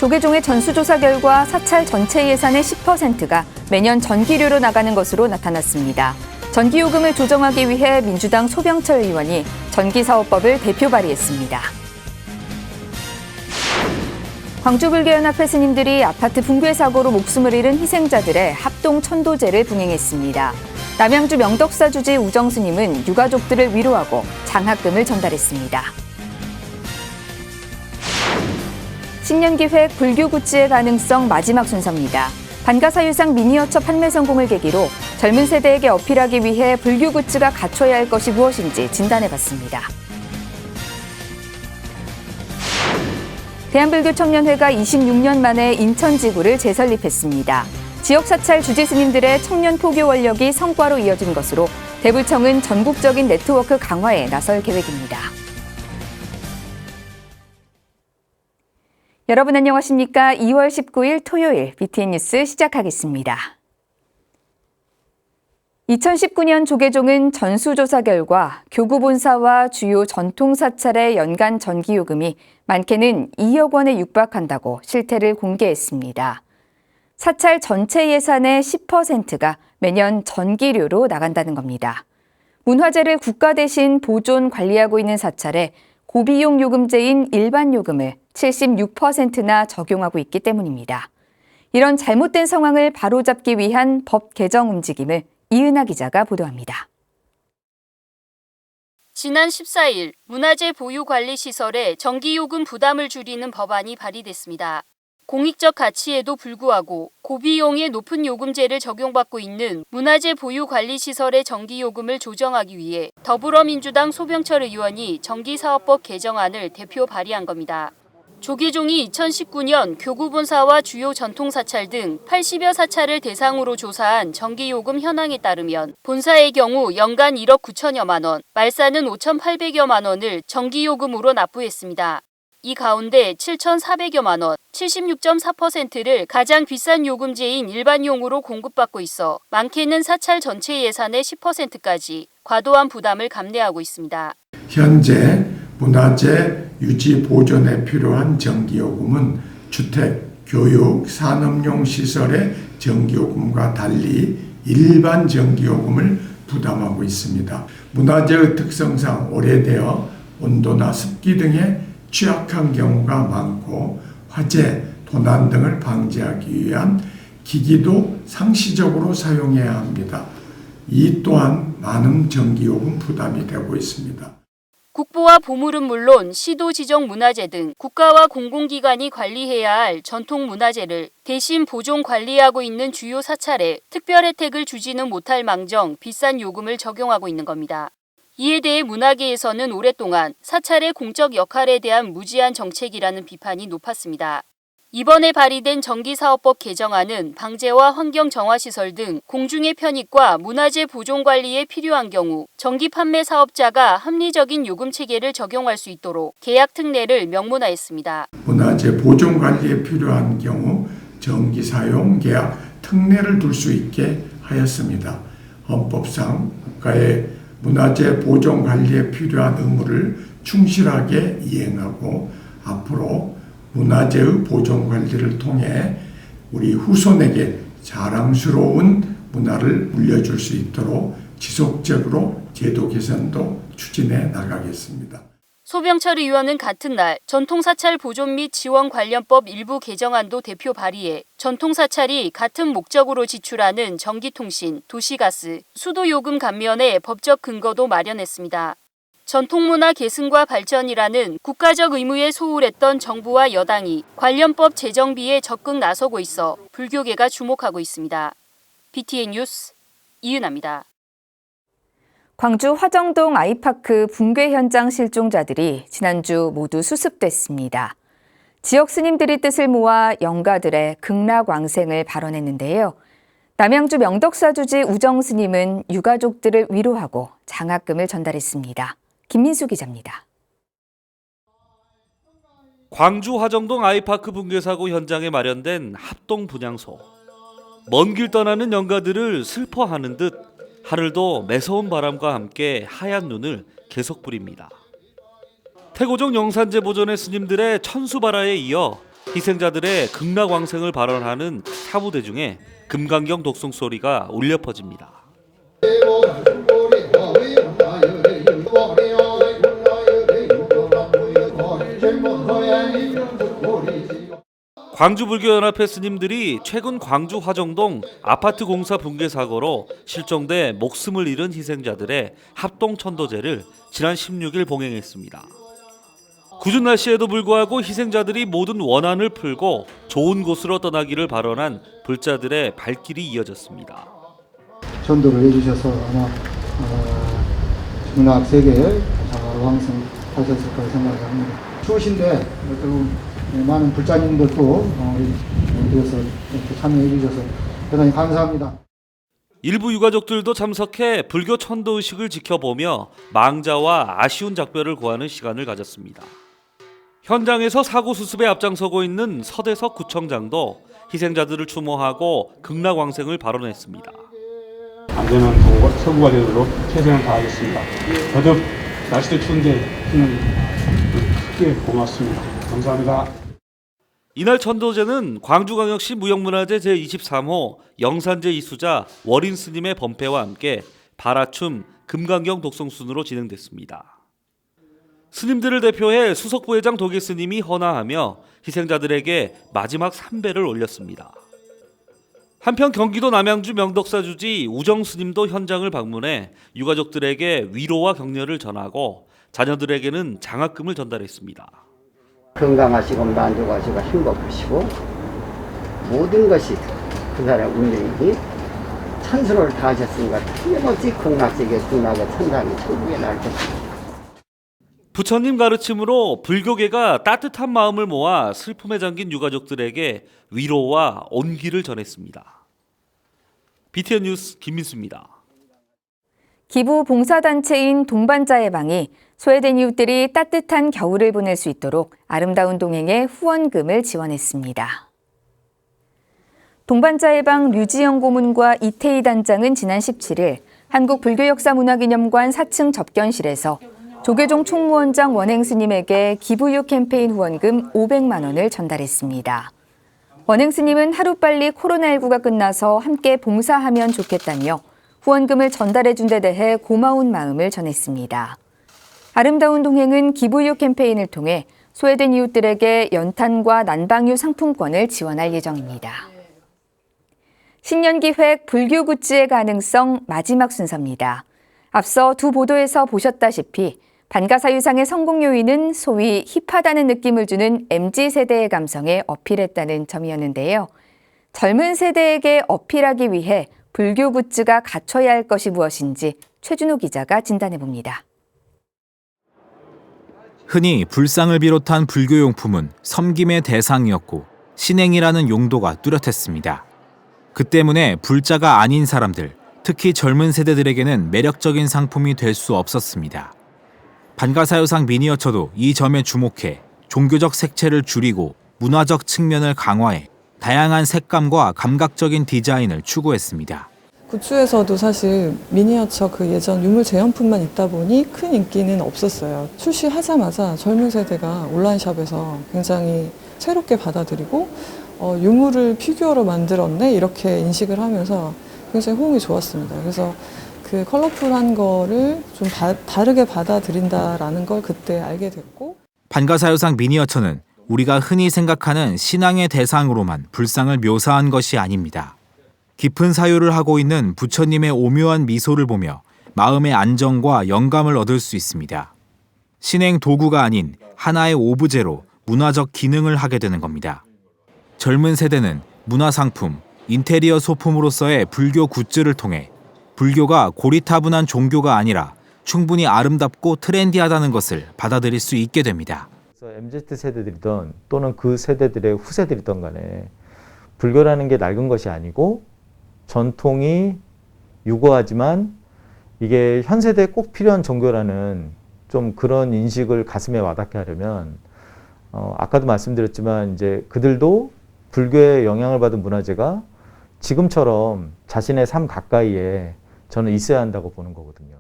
조계종의 전수조사 결과 사찰 전체 예산의 10%가 매년 전기료로 나가는 것으로 나타났습니다. 전기요금을 조정하기 위해 민주당 소병철 의원이 전기사업법을 대표 발의했습니다. 광주불교연합회 스님들이 아파트 붕괴 사고로 목숨을 잃은 희생자들의 합동 천도제를 분행했습니다. 남양주 명덕사 주지 우정 스님은 유가족들을 위로하고 장학금을 전달했습니다. 신년기획 불교 굿즈의 가능성 마지막 순서입니다. 반가사유상 미니어처 판매 성공을 계기로 젊은 세대에게 어필하기 위해 불교 굿즈가 갖춰야 할 것이 무엇인지 진단해봤습니다. 대한불교청년회가 26년 만에 인천지구를 재설립했습니다. 지역사찰 주지스님들의 청년 포교 원력이 성과로 이어진 것으로 대불청은 전국적인 네트워크 강화에 나설 계획입니다. 여러분 안녕하십니까? 2월 19일 토요일 BTN 뉴스 시작하겠습니다. 2019년 조계종은 전수조사 결과 교구 본사와 주요 전통 사찰의 연간 전기요금이 많게는 2억 원에 육박한다고 실태를 공개했습니다. 사찰 전체 예산의 10%가 매년 전기료로 나간다는 겁니다. 문화재를 국가 대신 보존 관리하고 있는 사찰에 고비용 요금제인 일반 요금을 76%나 적용하고 있기 때문입니다. 이런 잘못된 상황을 바로잡기 위한 법 개정 움직임을 이은하 기자가 보도합니다. 지난 14일 문화재 보유관리시설의 전기요금 부담을 줄이는 법안이 발의됐습니다. 공익적 가치에도 불구하고 고비용의 높은 요금제를 적용받고 있는 문화재 보유관리시설의 전기요금을 조정하기 위해 더불어민주당 소병철 의원이 전기사업법 개정안을 대표 발의한 겁니다. 조계종이 2019년 교구본사와 주요 전통사찰 등 80여 사찰을 대상으로 조사한 전기요금 현황에 따르면 본사의 경우 연간 1억 9천여만 원, 말사는 5,800여만 원을 전기요금으로 납부했습니다. 이 가운데 7,400여만 원, 76.4%를 가장 비싼 요금제인 일반용으로 공급받고 있어 많게는 사찰 전체 예산의 10%까지 과도한 부담을 감내하고 있습니다. 현재 문화재 유지 보존에 필요한 전기요금은 주택, 교육, 산업용 시설의 전기요금과 달리 일반 전기요금을 부담하고 있습니다. 문화재의 특성상 오래되어 온도나 습기 등에 취약한 경우가 많고 화재, 도난 등을 방지하기 위한 기기도 상시적으로 사용해야 합니다. 이 또한 많은 전기요금 부담이 되고 있습니다. 국보와 보물은 물론 시도 지정 문화재 등 국가와 공공기관이 관리해야 할 전통 문화재를 대신 보존 관리하고 있는 주요 사찰에 특별 혜택을 주지는 못할 망정 비싼 요금을 적용하고 있는 겁니다. 이에 대해 문화계에서는 오랫동안 사찰의 공적 역할에 대한 무지한 정책이라는 비판이 높았습니다. 이번에 발의된 전기사업법 개정안은 방제와 환경정화시설 등 공중의 편익과 문화재 보존 관리에 필요한 경우 전기 판매 사업자가 합리적인 요금 체계를 적용할 수 있도록 계약 특례를 명문화했습니다. 문화재 보존 관리에 필요한 경우 전기 사용 계약 특례를 둘 수 있게 하였습니다. 헌법상 국가의 문화재 보존 관리에 필요한 의무를 충실하게 이행하고 앞으로 문화재의 보존 관리를 통해 우리 후손에게 자랑스러운 문화를 물려줄 수 있도록 지속적으로 제도 개선도 추진해 나가겠습니다. 소병철 의원은 같은 날 전통사찰 보존 및 지원 관련법 일부 개정안도 대표 발의해 전통사찰이 같은 목적으로 지출하는 전기통신, 도시가스, 수도요금 감면의 법적 근거도 마련했습니다. 전통문화 계승과 발전이라는 국가적 의무에 소홀했던 정부와 여당이 관련법 제정비에 적극 나서고 있어 불교계가 주목하고 있습니다. BTN 뉴스 이은하입니다. 광주 화정동 아이파크 붕괴 현장 실종자들이 지난주 모두 수습됐습니다. 지역 스님들이 뜻을 모아 영가들의 극락왕생을 발언했는데요. 남양주 명덕사 주지 우정 스님은 유가족들을 위로하고 장학금을 전달했습니다. 김민수 기자입니다. 광주 화정동 아이파크 붕괴 사고 현장에 마련된 합동 분향소. 먼 길 떠나는 영가들을 슬퍼하는 듯 하늘도 매서운 바람과 함께 하얀 눈을 계속 뿌립니다. 태고종 영산제 보존의 스님들의 천수발화에 이어 희생자들의 극락왕생을 발언하는 사부대 중에 금강경 독송 소리가 울려 퍼집니다. 광주불교연합회 스님들이 최근 광주 화정동 아파트 공사 붕괴 사고로 실종돼 목숨을 잃은 희생자들의 합동천도제를 지난 16일 봉행했습니다. 궂은 날씨에도 불구하고 희생자들이 모든 원한을 풀고 좋은 곳으로 떠나기를 발언한 불자들의 발길이 이어졌습니다. 전도를 해주셔서 아마 극락 세계에 왕성하셨을 거라 생각을 합니다. 추우신데 또 많은 불자님들도 여기서 이렇게 참여해 주셔서 대단히 감사합니다. 일부 유가족들도 참석해 불교 천도 의식을 지켜보며 망자와 아쉬운 작별을 구하는 시간을 가졌습니다. 현장에서 사고 수습에 앞장서고 있는 서대석 구청장도 희생자들을 추모하고 극락왕생을 발언했습니다. 안전한 서구가 되도록 최선을 다하겠습니다. 거듭 날씨도 추운데 크게 고맙습니다. 감사합니다. 이날 천도제는 광주광역시 무형문화재 제23호 영산제 이수자 월인 스님의 법회와 함께 발화춤 금강경 독송순으로 진행됐습니다. 스님들을 대표해 수석부회장 도계 스님이 헌화하며 희생자들에게 마지막 삼배를 올렸습니다. 한편 경기도 남양주 명덕사 주지 우정 스님도 현장을 방문해 유가족들에게 위로와 격려를 전하고 자녀들에게는 장학금을 전달했습니다. 건강하시고 만족하시고 행복하시고 모든 것이 그 사람 운명이니 찬수를 다하셨으니까 틀림없이 극락세계 극락의 천당이 천국에 날 것입니다. 부처님 가르침으로 불교계가 따뜻한 마음을 모아 슬픔에 잠긴 유가족들에게 위로와 온기를 전했습니다. BTN 뉴스 김민수입니다. 기부 봉사단체인 동반자의 방이 소외된 이웃들이 따뜻한 겨울을 보낼 수 있도록 아름다운 동행에 후원금을 지원했습니다. 동반자의 방 류지영 고문과 이태희 단장은 지난 17일 한국불교역사문화기념관 4층 접견실에서 조계종 총무원장 원행 스님에게 기부유 캠페인 후원금 500만 원을 전달했습니다. 원행 스님은 하루빨리 코로나19가 끝나서 함께 봉사하면 좋겠다며 후원금을 전달해준 데 대해 고마운 마음을 전했습니다. 아름다운 동행은 기부유 캠페인을 통해 소외된 이웃들에게 연탄과 난방유 상품권을 지원할 예정입니다. 신년기획 불교 굿즈의 가능성 마지막 순서입니다. 앞서 두 보도에서 보셨다시피 반가사유상의 성공 요인은 소위 힙하다는 느낌을 주는 MZ세대의 감성에 어필했다는 점이었는데요. 젊은 세대에게 어필하기 위해 불교 굿즈가 갖춰야 할 것이 무엇인지 최준호 기자가 진단해봅니다. 흔히 불상을 비롯한 불교용품은 섬김의 대상이었고 신행이라는 용도가 뚜렷했습니다. 그 때문에 불자가 아닌 사람들, 특히 젊은 세대들에게는 매력적인 상품이 될 수 없었습니다. 반가사유상 미니어처도 이 점에 주목해 종교적 색채를 줄이고 문화적 측면을 강화해 다양한 색감과 감각적인 디자인을 추구했습니다. 굿즈에서도 사실 미니어처 그 예전 유물 재현품만 있다 보니 큰 인기는 없었어요. 출시하자마자 젊은 세대가 온라인샵에서 굉장히 새롭게 받아들이고 유물을 피규어로 만들었네 이렇게 인식을 하면서 굉장히 호응이 좋았습니다. 그래서 그 컬러풀한 거를 좀 다르게 받아들인다라는 걸 그때 알게 됐고. 반가사유상 미니어처는 우리가 흔히 생각하는 신앙의 대상으로만 불상을 묘사한 것이 아닙니다. 깊은 사유를 하고 있는 부처님의 오묘한 미소를 보며 마음의 안정과 영감을 얻을 수 있습니다. 신행 도구가 아닌 하나의 오브제로 문화적 기능을 하게 되는 겁니다. 젊은 세대는 문화상품, 인테리어 소품으로서의 불교 굿즈를 통해 불교가 고리타분한 종교가 아니라 충분히 아름답고 트렌디하다는 것을 받아들일 수 있게 됩니다. MZ세대들이든 또는 그 세대들의 후세들이든 간에 불교라는 게 낡은 것이 아니고 전통이 유고하지만 이게 현 세대에 꼭 필요한 종교라는 좀 그런 인식을 가슴에 와닿게 하려면 아까도 말씀드렸지만 이제 그들도 불교의 영향을 받은 문화재가 지금처럼 자신의 삶 가까이에 저는 있어야 한다고 보는 거거든요.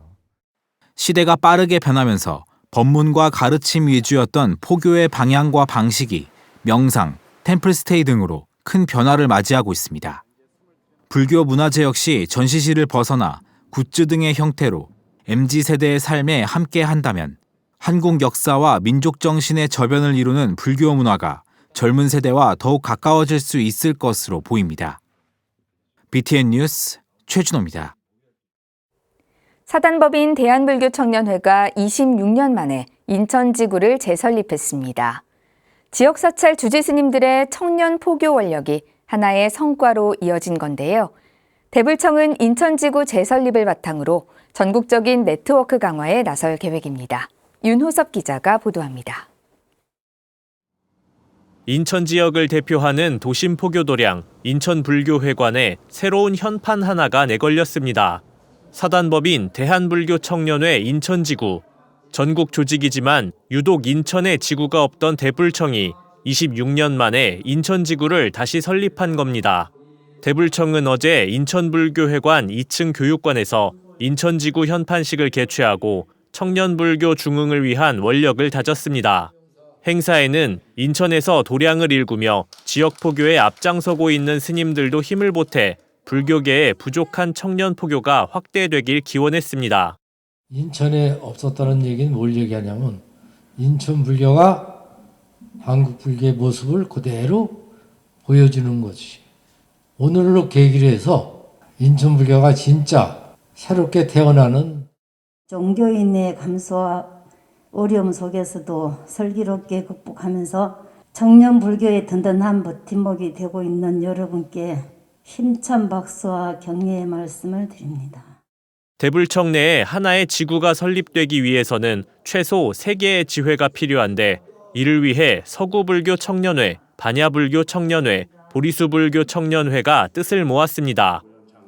시대가 빠르게 변하면서 법문과 가르침 위주였던 포교의 방향과 방식이 명상, 템플스테이 등으로 큰 변화를 맞이하고 있습니다. 불교 문화재 역시 전시실을 벗어나 굿즈 등의 형태로 MZ세대의 삶에 함께 한다면 한국 역사와 민족 정신의 저변을 이루는 불교 문화가 젊은 세대와 더욱 가까워질 수 있을 것으로 보입니다. BTN 뉴스 최준호입니다. 사단법인 대한불교청년회가 26년 만에 인천지구를 재설립했습니다. 지역사찰 주지스님들의 청년 포교 원력이 하나의 성과로 이어진 건데요. 대불청은 인천지구 재설립을 바탕으로 전국적인 네트워크 강화에 나설 계획입니다. 윤호섭 기자가 보도합니다. 인천 지역을 대표하는 도심포교도량 인천불교회관에 새로운 현판 하나가 내걸렸습니다. 사단법인 대한불교청년회 인천지구. 전국 조직이지만 유독 인천에 지구가 없던 대불청이 26년 만에 인천지구를 다시 설립한 겁니다. 대불청은 어제 인천불교회관 2층 교육관에서 인천지구 현판식을 개최하고 청년불교 중흥을 위한 원력을 다졌습니다. 행사에는 인천에서 도량을 일구며 지역 포교에 앞장서고 있는 스님들도 힘을 보태 불교계의 부족한 청년 포교가 확대되길 기원했습니다. 인천에 없었다는 얘기는 뭘 얘기하냐면 인천 불교가 한국 불교의 모습을 그대로 보여주는 거지. 오늘로 계기로 해서 인천 불교가 진짜 새롭게 태어나는 종교인의 감수와 어려움 속에서도 슬기롭게 극복하면서 청년 불교의 든든한 버팀목이 되고 있는 여러분께 힘찬 박수와 격려의 말씀을 드립니다. 대불청 내에 하나의 지구가 설립되기 위해서는 최소 3개의 지회가 필요한데 이를 위해 서구불교 청년회, 반야불교 청년회, 보리수불교 청년회가 뜻을 모았습니다.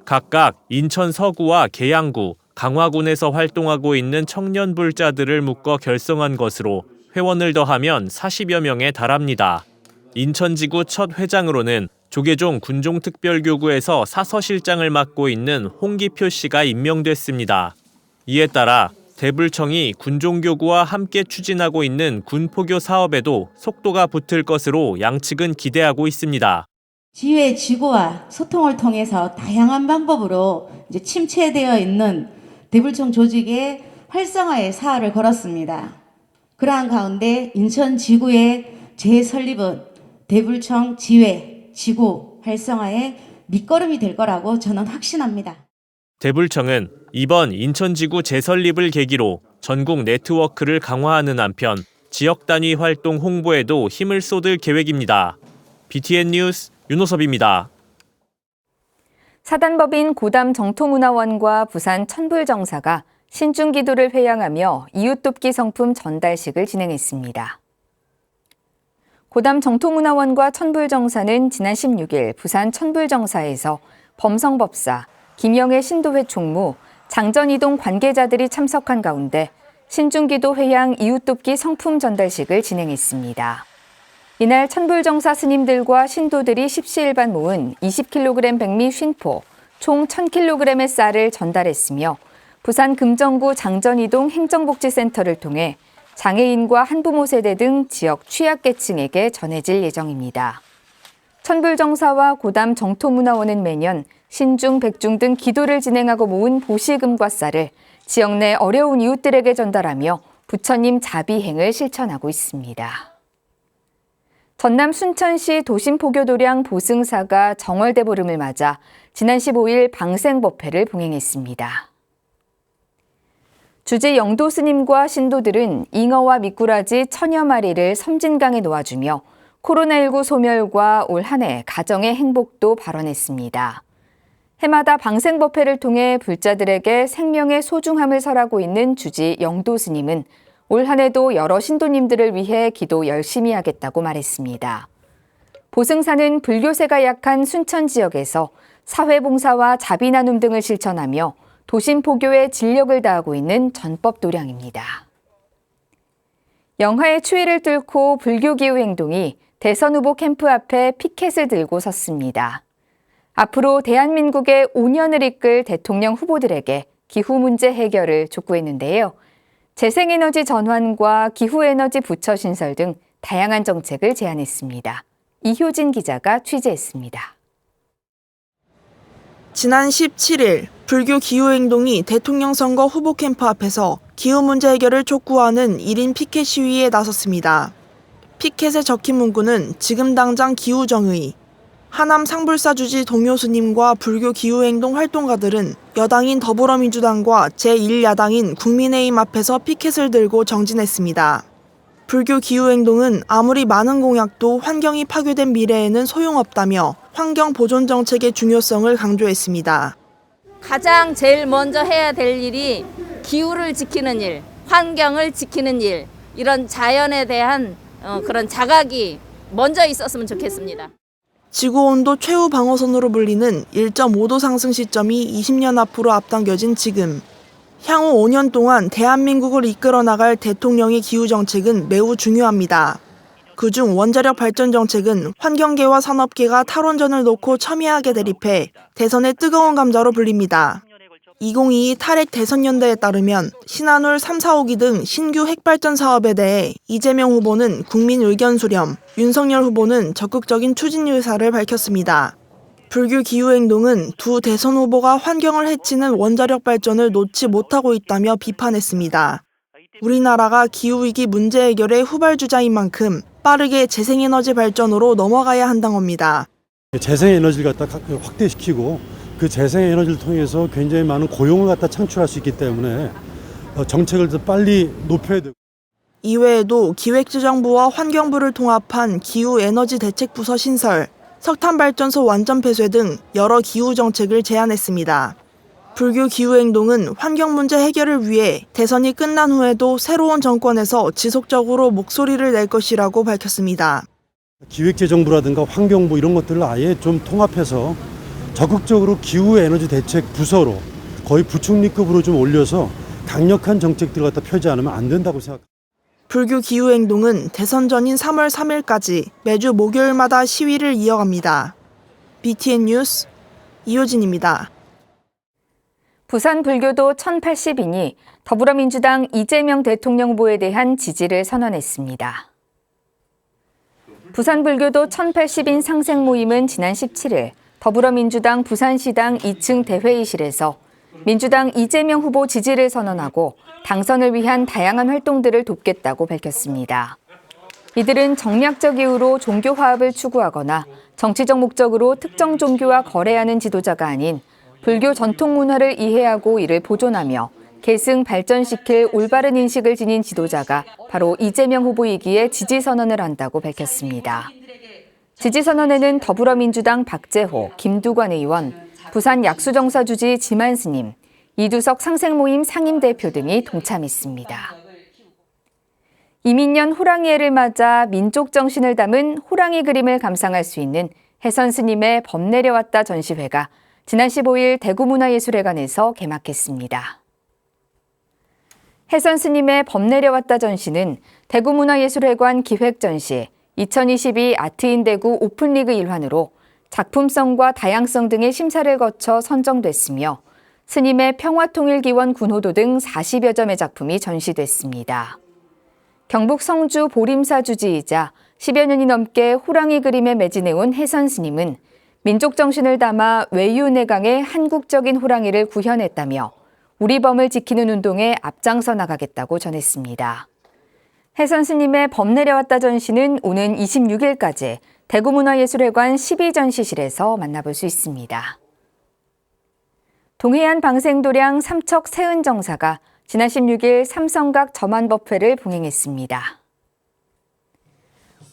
각각 인천 서구와 계양구, 강화군에서 활동하고 있는 청년 불자들을 묶어 결성한 것으로 회원을 더하면 40여 명에 달합니다. 인천지구 첫 회장으로는 조계종 군종특별교구에서 사서실장을 맡고 있는 홍기표 씨가 임명됐습니다. 이에 따라 대불청이 군종교구와 함께 추진하고 있는 군포교 사업에도 속도가 붙을 것으로 양측은 기대하고 있습니다. 지회 지구와 소통을 통해서 다양한 방법으로 침체되어 있는 대불청 조직의 활성화에 사활을 걸었습니다. 그러한 가운데 인천 지구의 재설립은 대불청 지회, 지구 활성화의 밑거름이 될 거라고 저는 확신합니다. 대불청은 이번 인천지구 재설립을 계기로 전국 네트워크를 강화하는 한편 지역 단위 활동 홍보에도 힘을 쏟을 계획입니다. BTN 뉴스 윤호섭입니다. 사단법인 고담 정토문화원과 부산 천불정사가 신중기도를 회양하며 이웃돕기 성품 전달식을 진행했습니다. 고담 정토문화원과 천불정사는 지난 16일 부산 천불정사에서 범성법사, 김영애 신도회 총무, 장전이동 관계자들이 참석한 가운데 신중기도 회양 이웃돕기 성품 전달식을 진행했습니다. 이날 천불정사 스님들과 신도들이 십시일반 모은 20kg 백미 쉰포, 총 1000kg의 쌀을 전달했으며 부산 금정구 장전이동 행정복지센터를 통해 장애인과 한부모 세대 등 지역 취약계층에게 전해질 예정입니다. 천불정사와 고담 정토문화원은 매년 신중, 백중 등 기도를 진행하고 모은 보시금과 쌀을 지역 내 어려운 이웃들에게 전달하며 부처님 자비행을 실천하고 있습니다. 전남 순천시 도심포교도량 보승사가 정월대보름을 맞아 지난 15일 방생법회를 봉행했습니다. 주지 영도 스님과 신도들은 잉어와 미꾸라지 1000여 마리를 섬진강에 놓아주며 코로나19 소멸과 올 한 해 가정의 행복도 발언했습니다. 해마다 방생법회를 통해 불자들에게 생명의 소중함을 설하고 있는 주지 영도 스님은 올 한 해도 여러 신도님들을 위해 기도 열심히 하겠다고 말했습니다. 보승사는 불교세가 약한 순천 지역에서 사회봉사와 자비나눔 등을 실천하며 도심포교에 진력을 다하고 있는 전법도량입니다. 영하의 추위를 뚫고 불교기후행동이 대선 후보 캠프 앞에 피켓을 들고 섰습니다. 앞으로 대한민국의 5년을 이끌 대통령 후보들에게 기후 문제 해결을 촉구했는데요. 재생에너지 전환과 기후에너지 부처 신설 등 다양한 정책을 제안했습니다. 이효진 기자가 취재했습니다. 지난 17일 불교 기후행동이 대통령 선거 후보 캠프 앞에서 기후 문제 해결을 촉구하는 1인 피켓 시위에 나섰습니다. 피켓에 적힌 문구는 지금 당장 기후정의. 하남 상불사주지 동효스님과 불교 기후행동 활동가들은 여당인 더불어민주당과 제1야당인 국민의힘 앞에서 피켓을 들고 정진했습니다. 불교 기후행동은 아무리 많은 공약도 환경이 파괴된 미래에는 소용없다며 환경 보존 정책의 중요성을 강조했습니다. 가장 제일 먼저 해야 될 일이 기후를 지키는 일, 환경을 지키는 일, 이런 자연에 대한 그런 자각이 먼저 있었으면 좋겠습니다. 지구온도 최후 방어선으로 불리는 1.5도 상승 시점이 20년 앞으로 앞당겨진 지금. 향후 5년 동안 대한민국을 이끌어 나갈 대통령의 기후정책은 매우 중요합니다. 그중 원자력 발전 정책은 환경계와 산업계가 탈원전을 놓고 첨예하게 대립해 대선의 뜨거운 감자로 불립니다. 2022 탈핵 대선연대에 따르면 신한울 3, 4호기 등 신규 핵발전 사업에 대해 이재명 후보는 국민 의견 수렴, 윤석열 후보는 적극적인 추진 의사를 밝혔습니다. 불교 기후행동은 두 대선 후보가 환경을 해치는 원자력 발전을 놓지 못하고 있다며 비판했습니다. 우리나라가 기후위기 문제 해결의 후발주자인 만큼 빠르게 재생에너지 발전으로 넘어가야 한다는 겁니다. 재생에너지를 갖다 확대시키고 그 재생에너지를 통해서 굉장히 많은 고용을 갖다 창출할 수 있기 때문에 정책을 더 빨리 높여야 되고. 이외에도 기획재정부와 환경부를 통합한 기후에너지 대책부서 신설, 석탄발전소 완전 폐쇄 등 여러 기후 정책을 제안했습니다. 불교 기후행동은 환경 문제 해결을 위해 대선이 끝난 후에도 새로운 정권에서 지속적으로 목소리를 낼 것이라고 밝혔습니다. 기획재정부라든가 환경부 이런 것들을 아예 좀 통합해서 적극적으로 기후에너지 대책 부서로 거의 부총리급으로 좀 올려서 강력한 정책들을 갖다 펴지 않으면 안 된다고 생각합니다. 불교 기후행동은 대선 전인 3월 3일까지 매주 목요일마다 시위를 이어갑니다. BTN 뉴스 이효진입니다. 부산 불교도 1080인이 더불어민주당 이재명 대통령 후보에 대한 지지를 선언했습니다. 부산 불교도 1080인 상생 모임은 지난 17일 더불어민주당 부산시당 2층 대회의실에서 민주당 이재명 후보 지지를 선언하고 당선을 위한 다양한 활동들을 돕겠다고 밝혔습니다. 이들은 정략적 이유로 종교 화합을 추구하거나 정치적 목적으로 특정 종교와 거래하는 지도자가 아닌 불교 전통 문화를 이해하고 이를 보존하며 계승 발전시킬 올바른 인식을 지닌 지도자가 바로 이재명 후보이기에 지지 선언을 한다고 밝혔습니다. 지지 선언에는 더불어민주당 박재호, 김두관 의원, 부산 약수정사 주지 지만 스님, 이두석 상생모임 상임대표 등이 동참했습니다. 이민년 호랑이해를 맞아 민족 정신을 담은 호랑이 그림을 감상할 수 있는 혜선 스님의 범 내려왔다 전시회가 지난 15일 대구문화예술회관에서 개막했습니다. 혜선 스님의 범 내려왔다 전시는 대구문화예술회관 기획전시 2022 아트인대구 오픈리그 일환으로 작품성과 다양성 등의 심사를 거쳐 선정됐으며 스님의 평화통일기원 군호도 등 40여 점의 작품이 전시됐습니다. 경북 성주 보림사 주지이자 10여 년이 넘게 호랑이 그림에 매진해온 혜선 스님은 민족 정신을 담아 외유내강의 한국적인 호랑이를 구현했다며 우리 범을 지키는 운동에 앞장서 나가겠다고 전했습니다. 혜선 스님의 범 내려왔다 전시는 오는 26일까지 대구문화예술회관 12전시실에서 만나볼 수 있습니다. 동해안 방생도량 삼척 세은정사가 지난 16일 삼성각 점안법회를 봉행했습니다.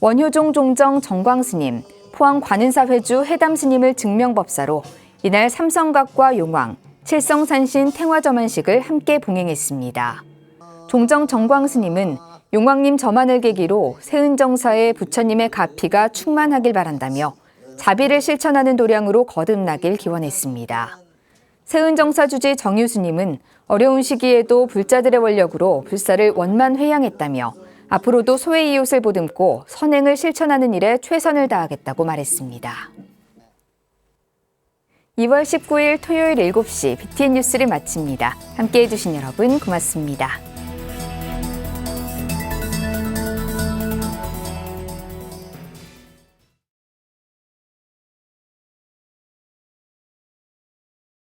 원효종 종정 정광스님, 포항 관은사회주 해담스님을 증명법사로 이날 삼성각과 용왕, 칠성산신 탱화점안식을 함께 봉행했습니다. 종정 정광스님은 용왕님 점안을 계기로 세은정사의 부처님의 가피가 충만하길 바란다며 자비를 실천하는 도량으로 거듭나길 기원했습니다. 세은정사 주지 정유수님은 어려운 시기에도 불자들의 원력으로 불사를 원만회양했다며 앞으로도 소의 이웃을 보듬고 선행을 실천하는 일에 최선을 다하겠다고 말했습니다. 2월 19일 토요일 7시 BTN 뉴스를 마칩니다. 함께해 주신 여러분 고맙습니다.